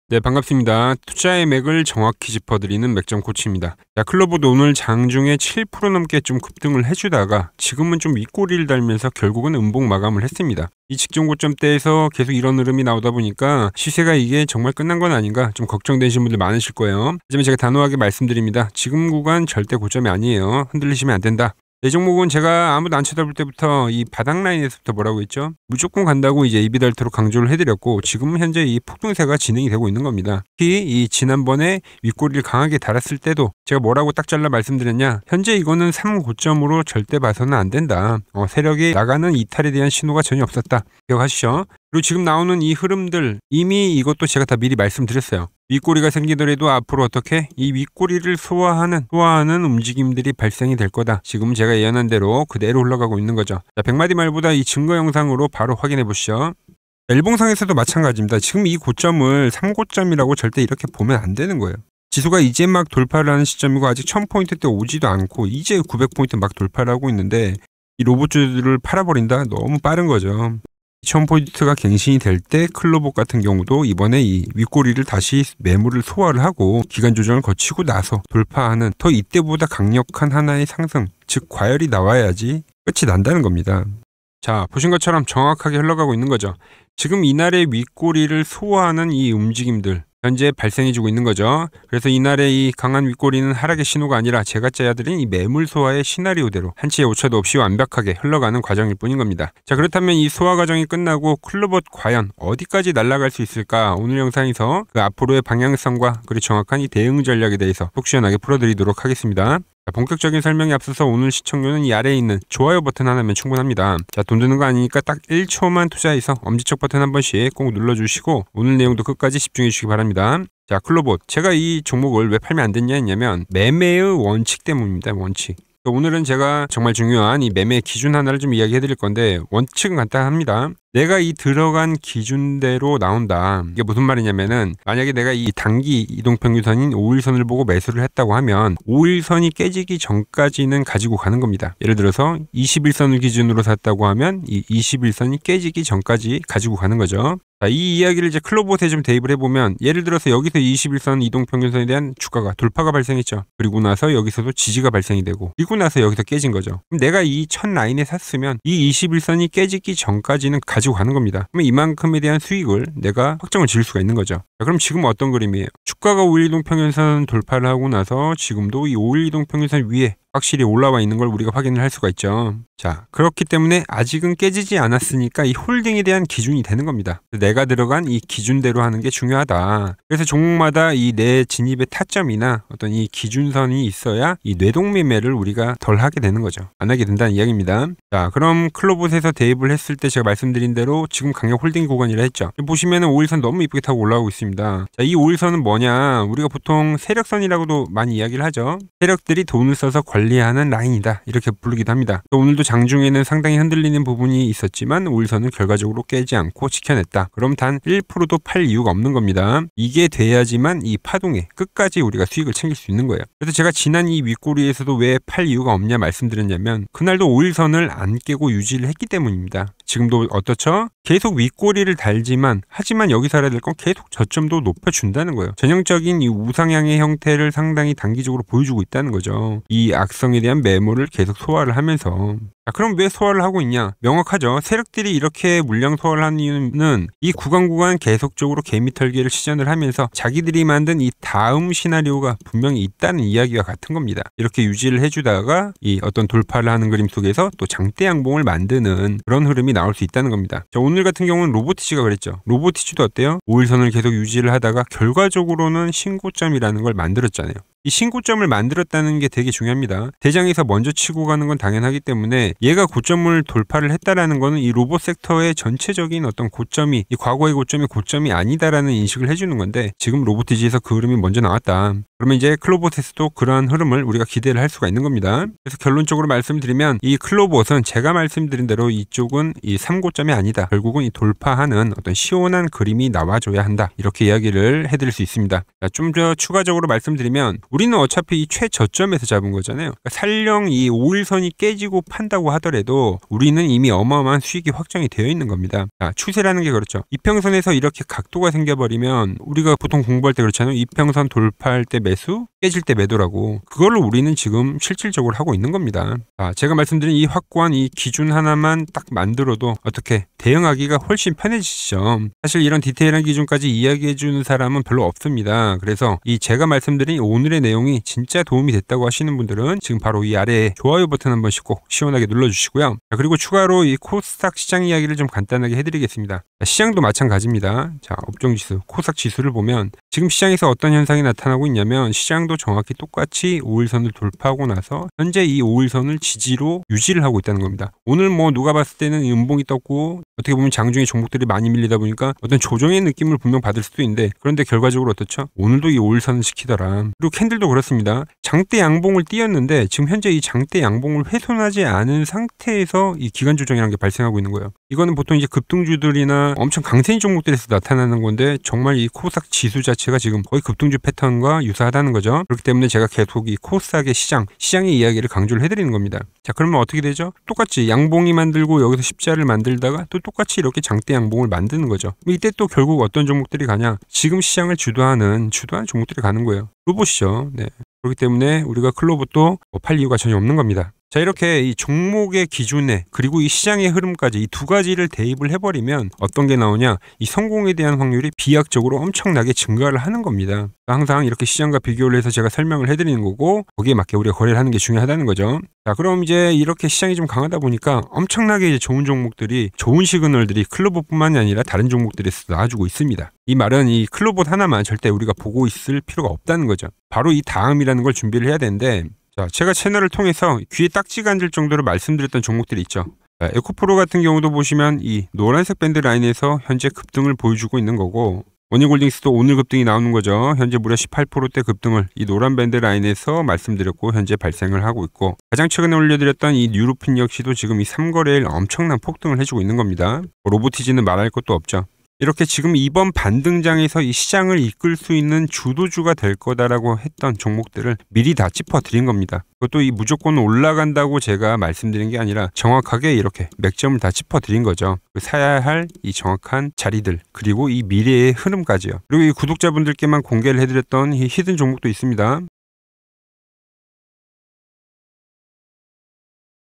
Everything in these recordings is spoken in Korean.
네, 반갑습니다. 투자의 맥을 정확히 짚어드리는 맥점 코치입니다. 자, 클로버도 오늘 장중에 7% 넘게 좀 급등을 해주다가 지금은 좀 윗꼬리를 달면서 결국은 음봉 마감을 했습니다. 이 직전 고점대에서 계속 이런 흐름이 나오다 보니까 시세가 이게 정말 끝난 건 아닌가 좀 걱정되시는 분들 많으실 거예요. 하지만 제가 단호하게 말씀드립니다. 지금 구간 절대 고점이 아니에요. 흔들리시면 안 된다. 내 종목은 제가 아무도 안 쳐다볼 때부터 이 바닥 라인에서부터 뭐라고 했죠? 무조건 간다고 이제 입이 닳도록 강조를 해드렸고, 지금은 현재 이 폭등세가 진행이 되고 있는 겁니다. 특히 이 지난번에 윗꼬리를 강하게 달았을 때도 제가 뭐라고 딱 잘라 말씀드렸냐? 현재 이거는 3고점으로 절대 봐서는 안 된다. 세력이 나가는 이탈에 대한 신호가 전혀 없었다. 기억하시죠? 그리고 지금 나오는 이 흐름들 이미 이것도 제가 다 미리 말씀드렸어요. 윗꼬리가 생기더라도 앞으로 어떻게 이 윗꼬리를 소화하는 움직임들이 발생이 될 거다. 지금 제가 예언한 대로 그대로 흘러가고 있는 거죠. 자, 100마디 말보다 이 증거 영상으로 바로 확인해 보시죠. 일봉상에서도 마찬가지입니다. 지금 이 고점을 3고점이라고 절대 이렇게 보면 안 되는 거예요. 지수가 이제 막 돌파를 하는 시점이고 아직 1000포인트대 오지도 않고 이제 900포인트 막 돌파를 하고 있는데 이 로봇주들을 팔아버린다? 너무 빠른 거죠. 1000포인트가 갱신이 될 때 클로버 같은 경우도 이번에 이 윗꼬리를 다시 매물을 소화를 하고 기간 조정을 거치고 나서 돌파하는 더 이때보다 강력한 하나의 상승, 즉 과열이 나와야지 끝이 난다는 겁니다. 자, 보신 것처럼 정확하게 흘러가고 있는 거죠. 지금 이날의 윗꼬리를 소화하는 이 움직임들 현재 발생해주고 있는 거죠. 그래서 이날의 이 강한 윗꼬리는 하락의 신호가 아니라 제가 짜야드린 이 매물 소화의 시나리오대로 한치의 오차도 없이 완벽하게 흘러가는 과정일 뿐인 겁니다. 자, 그렇다면 이 소화 과정이 끝나고 클로버 과연 어디까지 날아갈 수 있을까? 오늘 영상에서 그 앞으로의 방향성과 그리고 정확한 이 대응 전략에 대해서 속 시원하게 풀어드리도록 하겠습니다. 자, 본격적인 설명에 앞서서 오늘 시청료는 이 아래에 있는 좋아요 버튼 하나면 충분합니다. 자, 돈 드는 거 아니니까 딱 1초만 투자해서 엄지척 버튼 한 번씩 꼭 눌러주시고 오늘 내용도 끝까지 집중해 주시기 바랍니다. 자, 클로봇. 제가 이 종목을 왜 팔면 안 됐냐 했냐면 매매의 원칙 때문입니다. 원칙. 오늘은 제가 정말 중요한 이 매매 기준 하나를 좀 이야기해 드릴 건데 원칙은 간단합니다. 내가 이 들어간 기준대로 나온다. 이게 무슨 말이냐면은 만약에 내가 이 단기 이동평균선인 5일선을 보고 매수를 했다고 하면 5일선이 깨지기 전까지는 가지고 가는 겁니다. 예를 들어서 21선을 기준으로 샀다고 하면 이 21선이 깨지기 전까지 가지고 가는 거죠. 자, 이 이야기를 이제 클로봇에 좀 대입을 해보면 예를 들어서 여기서 21선 이동평균선에 대한 주가가 돌파가 발생했죠. 그리고 나서 여기서도 지지가 발생이 되고 그리고 나서 여기서 깨진 거죠. 그럼 내가 이 첫 라인에 샀으면 이 21선이 깨지기 전까지는 가지고 가는 겁니다. 그러면 이만큼에 대한 수익을 내가 확정을 지을 수가 있는 거죠. 자, 그럼 지금 어떤 그림이에요? 주가가 5일 이동평균선 돌파를 하고 나서 지금도 이 5일 이동평균선 위에 확실히 올라와 있는 걸 우리가 확인을 할 수가 있죠. 자, 그렇기 때문에 아직은 깨지지 않았으니까 이 홀딩에 대한 기준이 되는 겁니다. 내가 들어간 이 기준대로 하는 게 중요하다. 그래서 종목마다 이 내 진입의 타점이나 어떤 이 기준선이 있어야 이 뇌동매매를 우리가 덜 하게 되는 거죠. 안 하게 된다는 이야기입니다. 자, 그럼 클로봇에서 대입을 했을 때 제가 말씀드린 대로 지금 강력 홀딩 구간이라 했죠. 보시면은 5일선 너무 이쁘게 타고 올라오고 있습니다. 자, 이 5일선은 뭐냐? 우리가 보통 세력선이라고도 많이 이야기를 하죠. 세력들이 돈을 써서 관리하는 라인이다. 이렇게 부르기도 합니다. 또 오늘도 장중에는 상당히 흔들리는 부분이 있었지만 5일선은 결과적으로 깨지 않고 지켜냈다. 그럼 단 1%도 팔 이유가 없는 겁니다. 이게 돼야지만 이 파동에 끝까지 우리가 수익을 챙길 수 있는 거예요. 그래서 제가 지난 이 윗꼬리에서도 왜 팔 이유가 없냐 말씀드렸냐면 그날도 5일선을 안 깨고 유지를 했기 때문입니다. 지금도 어떻죠? 계속 윗꼬리를 달지만 하지만 여기서 알아야 될 건 계속 저점도 높여준다는 거예요. 전형적인 이 우상향의 형태를 상당히 단기적으로 보여주고 있다는 거죠. 이 악성에 대한 매물을 계속 소화를 하면서 자, 그럼 왜 소화를 하고 있냐? 명확하죠. 세력들이 이렇게 물량 소화를 하는 이유는 이 구간 계속적으로 개미털기를 시전을 하면서 자기들이 만든 이 다음 시나리오가 분명히 있다는 이야기와 같은 겁니다. 이렇게 유지를 해주다가 이 어떤 돌파를 하는 그림 속에서 또 장대 양봉을 만드는 그런 흐름이 나올 수 있다는 겁니다. 자, 오늘 같은 경우는 로보티지가 그랬죠. 로보티지도 어때요? 5일선을 계속 유지를 하다가 결과적으로는 신고점이라는 걸 만들었잖아요. 이 신고점을 만들었다는 게 되게 중요합니다. 대장에서 먼저 치고 가는 건 당연하기 때문에 얘가 고점을 돌파를 했다라는 거는 이 로봇 섹터의 전체적인 어떤 고점이 이 과거의 고점이 아니다라는 인식을 해주는 건데 지금 로보티지에서 그 흐름이 먼저 나왔다. 그러면 이제 클로봇에서도 그러한 흐름을 우리가 기대를 할 수가 있는 겁니다. 그래서 결론적으로 말씀드리면 이 클로봇은 제가 말씀드린 대로 이쪽은 이 3고점이 아니다. 결국은 이 돌파하는 어떤 시원한 그림이 나와줘야 한다. 이렇게 이야기를 해드릴 수 있습니다. 좀 더 추가적으로 말씀드리면 우리는 어차피 이 최저점에서 잡은 거잖아요. 그러니까 설령 이 5일선이 깨지고 판다고 하더라도 우리는 이미 어마어마한 수익이 확정이 되어 있는 겁니다. 추세라는 게 그렇죠. 이평선에서 이렇게 각도가 생겨버리면 우리가 보통 공부할 때 그렇잖아요. 이평선 돌파할 때 매수, 깨질 때 매도라고. 그걸로 우리는 지금 실질적으로 하고 있는 겁니다. 제가 말씀드린 이 확고한 이 기준 하나만 딱 만들어도 어떻게 대응하기가 훨씬 편해지죠. 사실 이런 디테일한 기준까지 이야기해 주는 사람은 별로 없습니다. 그래서 이 제가 말씀드린 오늘의 내용이 진짜 도움이 됐다고 하시는 분들은 지금 바로 이 아래에 좋아요 버튼 한 번씩 꼭 시원하게 눌러주시고요. 그리고 추가로 이 코스닥 시장 이야기를 좀 간단하게 해드리겠습니다. 시장도 마찬가지입니다. 자, 업종지수, 코스닥 지수를 보면 지금 시장에서 어떤 현상이 나타나고 있냐면 시장도 정확히 똑같이 5일선을 돌파하고 나서 현재 이 5일선을 지지로 유지를 하고 있다는 겁니다. 오늘 뭐 누가 봤을 때는 음봉이 떴고 어떻게 보면 장중에 종목들이 많이 밀리다 보니까 어떤 조정의 느낌을 분명 받을 수도 있는데 그런데 결과적으로 어떻죠? 오늘도 이 5일선을 지키더라. 그리고 캔들도 그렇습니다. 장대 양봉을 띄었는데 지금 현재 이 장대 양봉을 훼손하지 않은 상태에서 이 기간 조정이라는 게 발생하고 있는 거예요. 이거는 보통 이제 급등주들이나 엄청 강세인 종목들에서 나타나는 건데 정말 이 코스닥 지수 자체가 지금 거의 급등주 패턴과 유사하다는 거죠. 그렇기 때문에 제가 계속 이 코스닥의 시장의 이야기를 강조를 해드리는 겁니다. 자, 그러면 어떻게 되죠? 똑같이 양봉이 만들고 여기서 십자를 만들다가 또 똑같이 이렇게 장대 양봉을 만드는 거죠. 이때 또 결국 어떤 종목들이 가냐? 지금 시장을 주도하는 종목들이 가는 거예요. 로봇이죠. 네. 그렇기 때문에 우리가 클로봇도 팔 이유가 전혀 없는 겁니다. 자, 이렇게 이 종목의 기준에 그리고 이 시장의 흐름까지 이 두 가지를 대입을 해버리면 어떤 게 나오냐? 이 성공에 대한 확률이 비약적으로 엄청나게 증가를 하는 겁니다. 항상 이렇게 시장과 비교를 해서 제가 설명을 해드리는 거고 거기에 맞게 우리가 거래를 하는 게 중요하다는 거죠. 자, 그럼 이제 이렇게 시장이 좀 강하다 보니까 엄청나게 이제 좋은 종목들이 좋은 시그널들이 클로봇뿐만이 아니라 다른 종목들에서 나와주고 있습니다. 이 말은 이 클로봇 하나만 절대 우리가 보고 있을 필요가 없다는 거죠. 바로 이 다음이라는 걸 준비를 해야 되는데 자, 제가 채널을 통해서 귀에 딱지가 앉을 정도로 말씀드렸던 종목들이 있죠. 에코프로 같은 경우도 보시면 이 노란색 밴드 라인에서 현재 급등을 보여주고 있는 거고 원희골딩스도 오늘 급등이 나오는 거죠. 현재 무려 18%대 급등을 이 노란 밴드 라인에서 말씀드렸고 현재 발생을 하고 있고 가장 최근에 올려드렸던 이 뉴루핀 역시도 지금 이 3거래일 엄청난 폭등을 해주고 있는 겁니다. 로보티지는 말할 것도 없죠. 이렇게 지금 이번 반등장에서 이 시장을 이끌 수 있는 주도주가 될 거다라고 했던 종목들을 미리 다 짚어드린 겁니다. 그것도 이 무조건 올라간다고 제가 말씀드린 게 아니라 정확하게 이렇게 맥점을 다 짚어드린 거죠. 사야 할 이 정확한 자리들 그리고 이 미래의 흐름까지요. 그리고 이 구독자분들께만 공개를 해드렸던 이 히든 종목도 있습니다.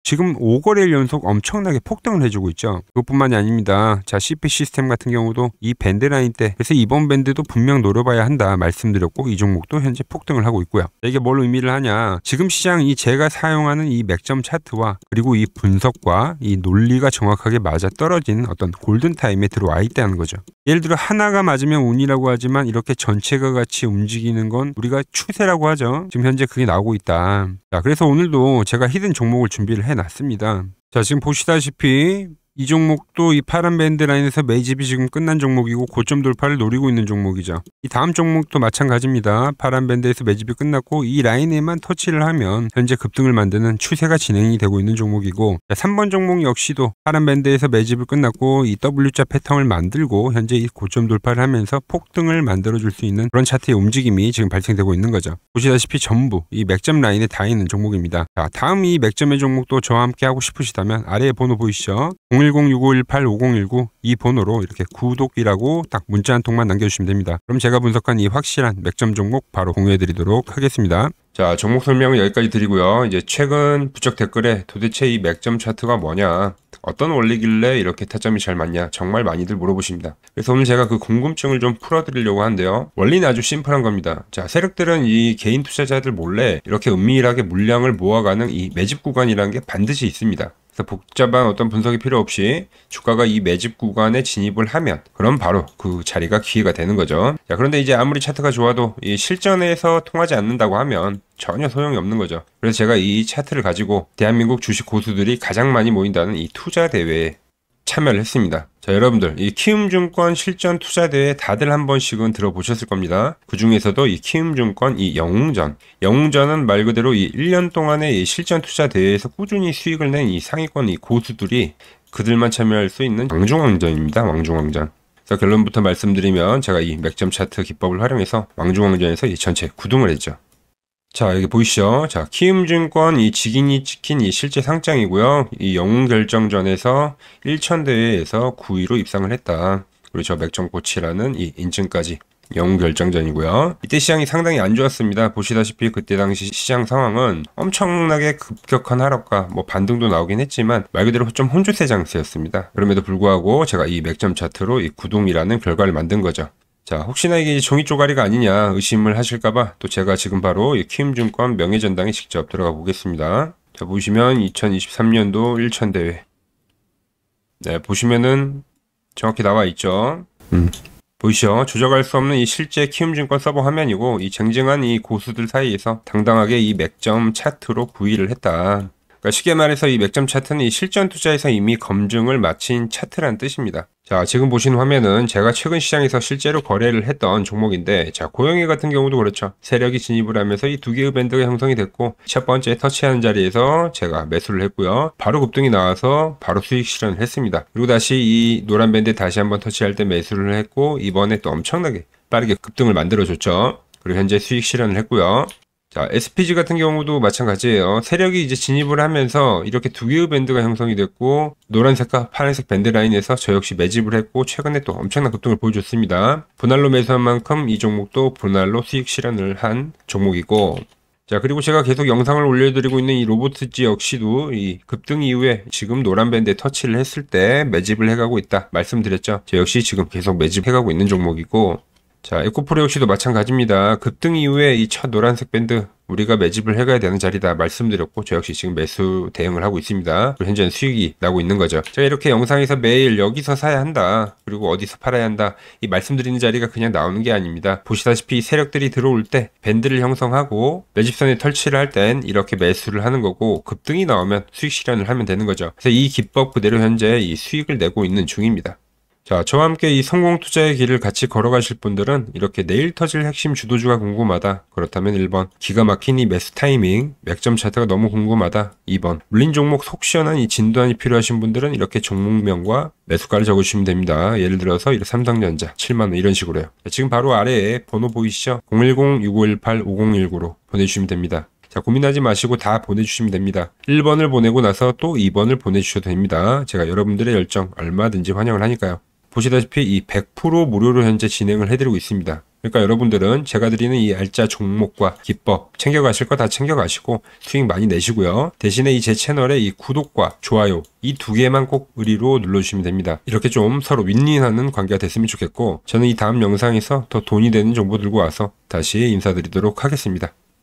지금 5거래일 연속 엄청나게 폭등을 해주고 있죠. 그것뿐만이 아닙니다. 자, CP 시스템 같은 경우도 이 밴드 라인 때 그래서 이번 밴드도 분명 노려봐야 한다 말씀드렸고 이 종목도 현재 폭등을 하고 있고요. 이게 뭘 의미를 하냐? 지금 시장이 제가 사용하는 이 맥점 차트와 그리고 이 분석과 이 논리가 정확하게 맞아떨어진 어떤 골든타임에 들어와 있다는 거죠. 예를 들어 하나가 맞으면 운이라고 하지만 이렇게 전체가 같이 움직이는 건 우리가 추세라고 하죠. 지금 현재 그게 나오고 있다. 자, 그래서 오늘도 제가 히든 종목을 준비를 해놨습니다. 자, 지금 보시다시피 이 종목도 이 파란 밴드 라인에서 매집이 지금 끝난 종목이고 고점 돌파를 노리고 있는 종목이죠. 이 다음 종목도 마찬가지입니다. 파란 밴드에서 매집이 끝났고 이 라인에만 터치를 하면 현재 급등을 만드는 추세가 진행이 되고 있는 종목이고 3번 종목 역시도 파란 밴드에서 매집을 끝났고 이 W자 패턴을 만들고 현재 이 고점 돌파를 하면서 폭등을 만들어줄 수 있는 그런 차트의 움직임이 지금 발생되고 있는 거죠. 보시다시피 전부 이 맥점 라인에 다 있는 종목입니다. 자, 다음 이 맥점의 종목도 저와 함께 하고 싶으시다면 아래에 번호 보이시죠? 010-6518-5019 이 번호로 이렇게 구독이라고 딱 문자 한 통만 남겨주시면 됩니다. 그럼 제가 분석한 이 확실한 맥점 종목 바로 공유해드리도록 하겠습니다. 자, 종목 설명은 여기까지 드리고요. 이제 최근 부적 댓글에 도대체 이 맥점 차트가 뭐냐, 어떤 원리길래 이렇게 타점이 잘 맞냐 정말 많이들 물어보십니다. 그래서 오늘 제가 그 궁금증을 좀 풀어드리려고 하는데요. 원리는 아주 심플한 겁니다. 자, 세력들은 이 개인 투자자들 몰래 이렇게 은밀하게 물량을 모아가는 이 매집 구간이라는 게 반드시 있습니다. 그래서 복잡한 어떤 분석이 필요 없이 주가가 이 매집 구간에 진입을 하면 그럼 바로 그 자리가 기회가 되는 거죠. 자, 그런데 이제 아무리 차트가 좋아도 이 실전에서 통하지 않는다고 하면 전혀 소용이 없는 거죠. 그래서 제가 이 차트를 가지고 대한민국 주식 고수들이 가장 많이 모인다는 이 투자 대회에 참여를 했습니다. 자, 여러분들 이 키움증권 실전 투자대회 다들 한 번씩은 들어보셨을 겁니다. 그 중에서도 이 키움증권 이 영웅전은 말 그대로 이 1년 동안의 이 실전 투자대회에서 꾸준히 수익을 낸 이 상위권 이 고수들이 그들만 참여할 수 있는 왕중왕전입니다. 왕중왕전. 자, 결론부터 말씀드리면 제가 이 맥점 차트 기법을 활용해서 왕중왕전에서 이 전체 9등을 했죠. 자, 여기 보이시죠? 자, 키움증권 이 직인이 찍힌 이 실제 상장이고요. 이 영웅 결정전에서 1,000대회에서 9위로 입상을 했다. 그리고 저 맥점코치라는 이 인증까지 영웅 결정전이고요. 이때 시장이 상당히 안 좋았습니다. 보시다시피 그때 당시 시장 상황은 엄청나게 급격한 하락과 뭐 반등도 나오긴 했지만 말 그대로 좀 혼조세 장세였습니다. 그럼에도 불구하고 제가 이 맥점 차트로 이 9등이라는 결과를 만든 거죠. 자, 혹시나 이게 종이 쪼가리가 아니냐 의심을 하실까봐 또 제가 지금 바로 이 키움증권 명예전당에 직접 들어가 보겠습니다. 자, 보시면 2023년도 1,000대회. 네, 보시면은 정확히 나와 있죠. 보이시죠? 조작할 수 없는 이 실제 키움증권 서버 화면이고 이 쟁쟁한 이 고수들 사이에서 당당하게 이 맥점 차트로 9위를 했다. 그러니까 쉽게 말해서 이 맥점 차트는 이 실전 투자에서 이미 검증을 마친 차트라는 뜻입니다. 자, 지금 보신 화면은 제가 최근 시장에서 실제로 거래를 했던 종목인데, 자, 고영희 같은 경우도 그렇죠. 세력이 진입을 하면서 이 두 개의 밴드가 형성이 됐고, 첫 번째 터치하는 자리에서 제가 매수를 했고요. 바로 급등이 나와서 바로 수익 실현을 했습니다. 그리고 다시 이 노란 밴드 다시 한번 터치할 때 매수를 했고, 이번에 또 엄청나게 빠르게 급등을 만들어줬죠. 그리고 현재 수익 실현을 했고요. 자, SPG 같은 경우도 마찬가지예요. 세력이 이제 진입을 하면서 이렇게 두 개의 밴드가 형성이 됐고 노란색과 파란색 밴드 라인에서 저 역시 매집을 했고 최근에 또 엄청난 급등을 보여줬습니다. 분할로 매수한 만큼 이 종목도 분할로 수익 실현을 한 종목이고, 자, 그리고 제가 계속 영상을 올려드리고 있는 이 로보트지 역시도 이 급등 이후에 지금 노란 밴드에 터치를 했을 때 매집을 해가고 있다 말씀드렸죠. 저 역시 지금 계속 매집해가고 있는 종목이고, 자, 에코프로 역시도 마찬가지입니다. 급등 이후에 이 첫 노란색 밴드 우리가 매집을 해가야 되는 자리다 말씀드렸고 저 역시 지금 매수 대응을 하고 있습니다. 그리고 현재는 수익이 나고 있는 거죠. 제가 이렇게 영상에서 매일 여기서 사야 한다 그리고 어디서 팔아야 한다 이 말씀드리는 자리가 그냥 나오는 게 아닙니다. 보시다시피 세력들이 들어올 때 밴드를 형성하고 매집선에 설치를 할 땐 이렇게 매수를 하는 거고 급등이 나오면 수익 실현을 하면 되는 거죠. 그래서 이 기법 그대로 현재 이 수익을 내고 있는 중입니다. 자, 저와 함께 이 성공 투자의 길을 같이 걸어가실 분들은 이렇게 내일 터질 핵심 주도주가 궁금하다. 그렇다면 1번, 기가 막힌 이 매수 타이밍, 맥점 차트가 너무 궁금하다. 2번, 물린 종목 속 시원한 이 진도안이 필요하신 분들은 이렇게 종목명과 매수가를 적어주시면 됩니다. 예를 들어서 삼성전자 7만원 이런 식으로요. 자, 지금 바로 아래에 번호 보이시죠? 010-6518-5019로 보내주시면 됩니다. 자, 고민하지 마시고 다 보내주시면 됩니다. 1번을 보내고 나서 또 2번을 보내주셔도 됩니다. 제가 여러분들의 열정 얼마든지 환영을 하니까요. 보시다시피 이 100% 무료로 현재 진행을 해드리고 있습니다. 그러니까 여러분들은 제가 드리는 이 알짜 종목과 기법 챙겨가실 거 다 챙겨가시고 수익 많이 내시고요. 대신에 이 제 채널에 이 구독과 좋아요 이 두 개만 꼭 의리로 눌러주시면 됩니다. 이렇게 좀 서로 윈윈하는 관계가 됐으면 좋겠고 저는 이 다음 영상에서 더 돈이 되는 정보 들고 와서 다시 인사드리도록 하겠습니다.